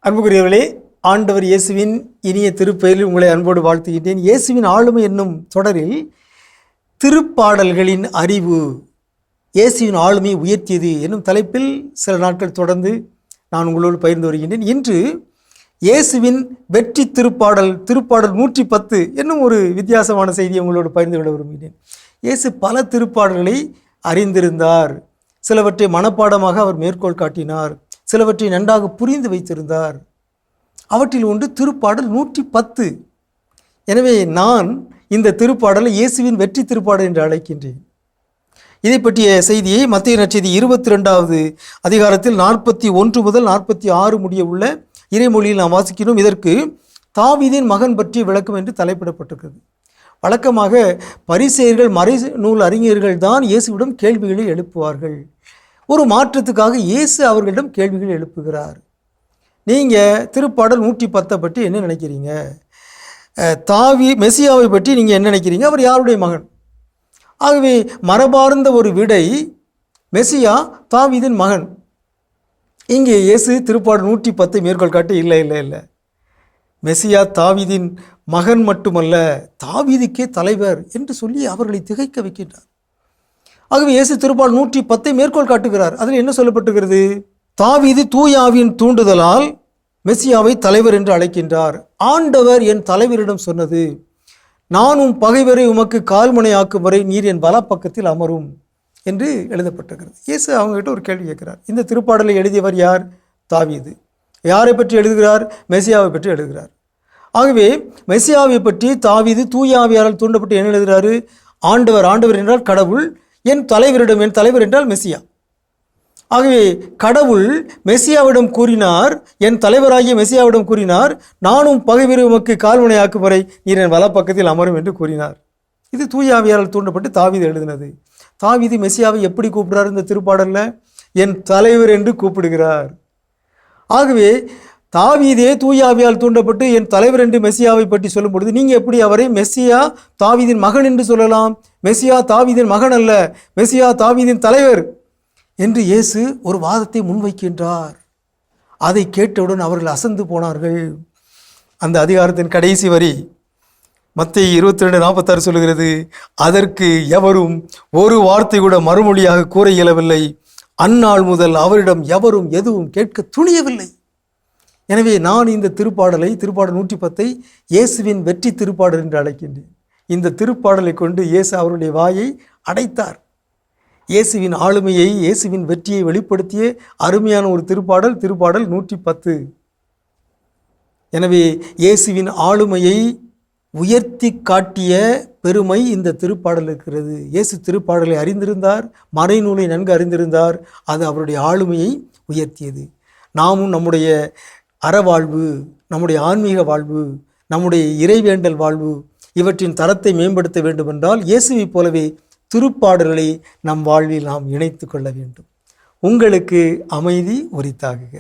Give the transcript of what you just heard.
அன்புக்குரியவர்களே, ஆண்டவர் இயேசுவின் இனிய திருப்பெயரில் உங்களை அன்போடு வாழ்த்துகின்றேன். இயேசுவின் ஆளுமை என்னும் தொடரில் திருப்பாடல்களின் அறிவு இயேசுவின் ஆளுமையை உயர்த்தியது என்னும் தலைப்பில் சில நாட்கள் தொடர்ந்து நான் உங்களோடு பகிர்ந்து வருகின்றேன். இன்று இயேசுவின் வெற்றி திருப்பாடல் 110 என்னும் ஒரு வித்தியாசமான செய்தியை உங்களோடு பகிர்ந்து கொள்ள விரும்புகிறேன். இயேசு பல திருப்பாடல்களை அறிந்திருந்தார். சிலவற்றை மனப்பாடமாக அவர் மேற்கோள் காட்டினார். சிலவற்றை நன்றாக புரிந்து வைத்திருந்தார். அவற்றில் ஒன்று திருப்பாடல் 110. எனவே நான் இந்த திருப்பாடலை இயேசுவின் வெற்றி திருப்பாடல் என்று அழைக்கின்றேன். இதை பற்றிய செய்தியை மத்தேயு நற்செய்தி 22வது அதிகாரத்தில் 41 முதல் 46 முடிய உள்ள இறைமொழியில் நாம் வாசிக்கிறோம். இதற்கு தாவீதின் மகன் பற்றிய விளக்கம் என்று தலைப்பிடப்பட்டிருக்கிறது. வழக்கமாக பரிசேயர்கள் மறைநூல் அறிஞர்கள் தான் இயேசுவிடம் கேள்விகளை எழுப்புவார்கள். ஒரு மாற்றத்துக்காக இயேசு அவர்களிடம் கேள்விகள் எழுப்புகிறார். நீங்கள் திருப்பாடல் 110 பற்றி என்ன நினைக்கிறீங்க? மெசியாவை பற்றி நீங்கள் என்ன நினைக்கிறீங்க? அவர் யாருடைய மகன்? ஆகவே மரபார்ந்த ஒரு விடை, மெசியா தாவீதின் மகன். இங்கே இயேசு திருப்பாடல் 110 மேற்கோள் காட்டி இல்லை, மெசியா தாவீதின் மகன் மட்டுமல்ல, தாவீதுக்கே தலைவர் என்று சொல்லி அவர்களை திகைக்க வைக்கின்றார். ஆகவே இயேசு திருப்பாடல் 110 மேற்கோள் காட்டுகிறார். அதில் என்ன சொல்லப்பட்டுகிறது? தாவீது தூயாவின் தூண்டுதலால் மெசியாவை தலைவர் என்று அழைக்கின்றார். ஆண்டவர் என் தலைவரிடம் சொன்னது, நானும் பகைவரை உமக்கு கால்முனையாக்கும் வரை நீர் என் வலப்பக்கத்தில் அமரும் என்று எழுதப்பட்டிருக்கிறது. இயேசு அவங்ககிட்ட ஒரு கேள்வி கேட்கிறார். இந்த திருப்பாடலை எழுதியவர் யார்? தாவீது. யாரை பற்றி எழுதுகிறார்? மெசியாவை பற்றி எழுதுகிறார். ஆகவே மெசியாவை பற்றி தாவீது தூயாவியாரால் தூண்டப்பட்டு என்ன எழுதுகிறாரு? ஆண்டவர் என்றால் கடவுள், என் தலைவர் என்றால் மெசியா. ஆகவே கடவுள் மெசியாவிடம் கூறினார், என் தலைவராகிய மெசியாவிடம் கூறினார், நானும் பகைவரை உமக்கு கால்முனையாக்கும் வரை நீர் என் வலப்பக்கத்தில் அமரும் என்று கூறினார். இது தூயாவியாரால் தூண்டப்பட்டு தாவீது எழுதினது. தாவீது மெசியாவை எப்படி கூப்பிடுறார்? இந்த திருப்பாடலில் என் தலைவர் என்று கூப்பிடுகிறார். ஆகவே தாவீதே தூயாவியால் தூண்டப்பட்டு என் தலைவர் என்று மெசியாவை பற்றி சொல்லும் பொழுது நீங்கள் எப்படி அவரை மெசியா தாவீதின் மகன் என்று சொல்லலாம்? மெசியா தாவீதின் மகன் அல்ல, மெசியா தாவீதின் தலைவர் என்று இயேசு ஒரு வாதத்தை முன்வைக்கின்றார். அதை கேட்டவுடன் அவர்கள் அசந்து போனார்கள். அந்த அதிகாரத்தின் கடைசி வரி மத்தேயு 22:46 சொல்கிறது, அதற்கு எவரும் ஒரு வார்த்தை கூட மறுமொழியாக கூற இயலவில்லை. அந்நாள் முதல் அவரிடம் எவரும் எதுவும் கேட்க துணியவில்லை. எனவே நான் இந்த திருப்பாடல் 110 இயேசுவின் வெற்றி திருப்பாடல் என்று அழைக்கின்றேன். இந்த திருப்பாடலை கொண்டு இயேசு அவருடைய வாயை அடைத்தார். இயேசுவின் ஆளுமையை, இயேசுவின் வெற்றியை வெளிப்படுத்திய அருமையான ஒரு திருப்பாடல் 110. எனவே இயேசுவின் ஆளுமையை உயர்த்தி காட்டிய பெருமை இந்த திருப்பாடல் இருக்கிறது. இயேசு திருப்பாடலை அறிந்திருந்தார், மறைநூலை நன்கு அறிந்திருந்தார். அது அவருடைய ஆளுமையை உயர்த்தியது. நாமும் நம்முடைய அறவாழ்வு, நம்முடைய ஆன்மீக வாழ்வு, நம்முடைய இறைவேண்டல் வாழ்வு இவற்றின் தரத்தை மேம்படுத்த வேண்டுமென்றால் இயேசுவை போலவே திருப்பாடல்களை நம் வாழ்வில் நாம் இணைத்து கொள்ள வேண்டும். உங்களுக்கு அமைதி உரித்தாகுக.